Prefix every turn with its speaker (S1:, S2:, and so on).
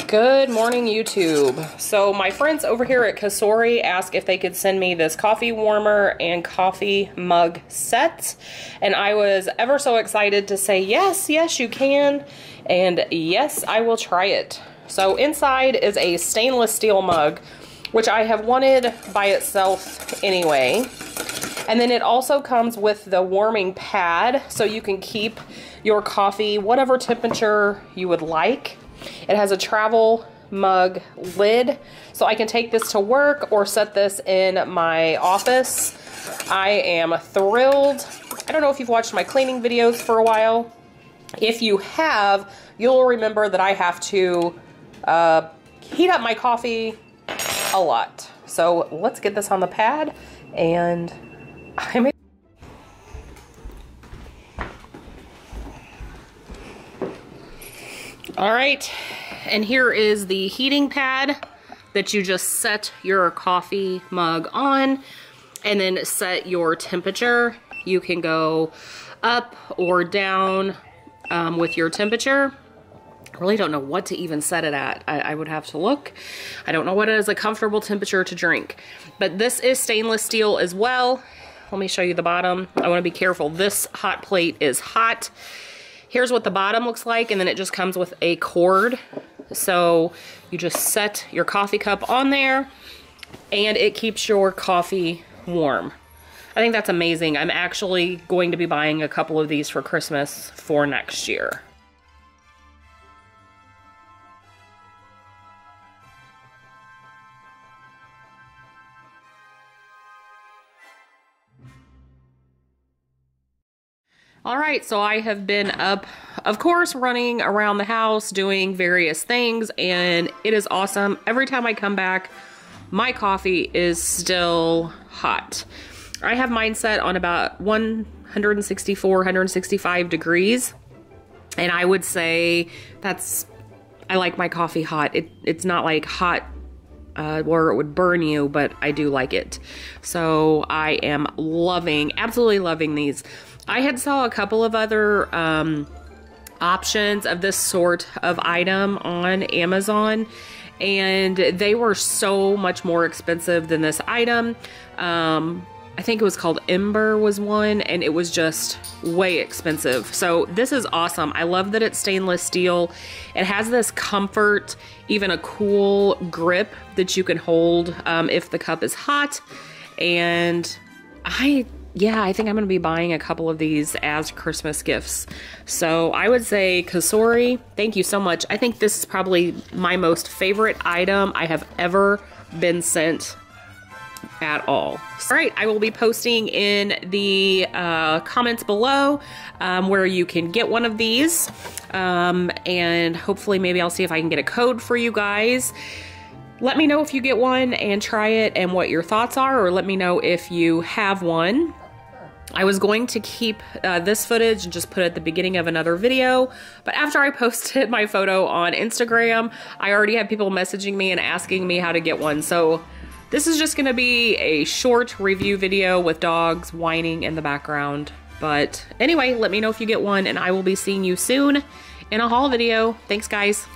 S1: Good morning, YouTube. So my friends over here at Cosori asked if they could send me this coffee warmer and coffee mug set. And I was ever so excited to say, yes, you can. And yes, I will try it. So inside is a stainless steel mug, which I have wanted by itself anyway. And then it also comes with the warming pad, so you can keep your coffee whatever temperature you would like. It has a travel mug lid, so I can take this to work or set this in my office. I am thrilled. I don't know if you've watched my cleaning videos for a while. If you have, you'll remember that I have to heat up my coffee a lot. So let's get this on the pad, and I'm all right, and here is the heating pad that you just set your coffee mug on and then set your temperature. You can go up or down with your temperature. I really don't know what to even set it at. I would have to look. I don't know what is a comfortable temperature to drink. But this is stainless steel as well. Let me show you the bottom. I want to be careful. This hot plate is hot. Here's what the bottom looks like, and then it just comes with a cord. So you just set your coffee cup on there, and it keeps your coffee warm. I think that's amazing. I'm actually going to be buying a couple of these for Christmas for next year. All right, so I have been up, of course, running around the house, doing various things, and it is awesome. Every time I come back, my coffee is still hot. I have mine set on about 164, 165 degrees, and I would say I like my coffee hot. It's not like hot where it would burn you, but I do like it. So I am absolutely loving these. I had saw a couple of other options of this sort of item on Amazon, and they were so much more expensive than this item. I think it was called Ember was one, and it was just way expensive. So this is awesome. I love that it's stainless steel. It has this comfort, even a cool grip that you can hold if the cup is hot. And I think I'm going to be buying a couple of these as Christmas gifts. So I would say, Cosori, thank you so much. I think this is probably my most favorite item I have ever been sent at all. All right, I will be posting in the comments below where you can get one of these. And hopefully maybe I'll see if I can get a code for you guys. Let me know if you get one and try it and what your thoughts are, or let me know if you have one. I was going to keep this footage and just put it at the beginning of another video, but after I posted my photo on Instagram, I already had people messaging me and asking me how to get one. So this is just gonna be a short review video with dogs whining in the background. But anyway, let me know if you get one, and I will be seeing you soon in a haul video. Thanks, guys.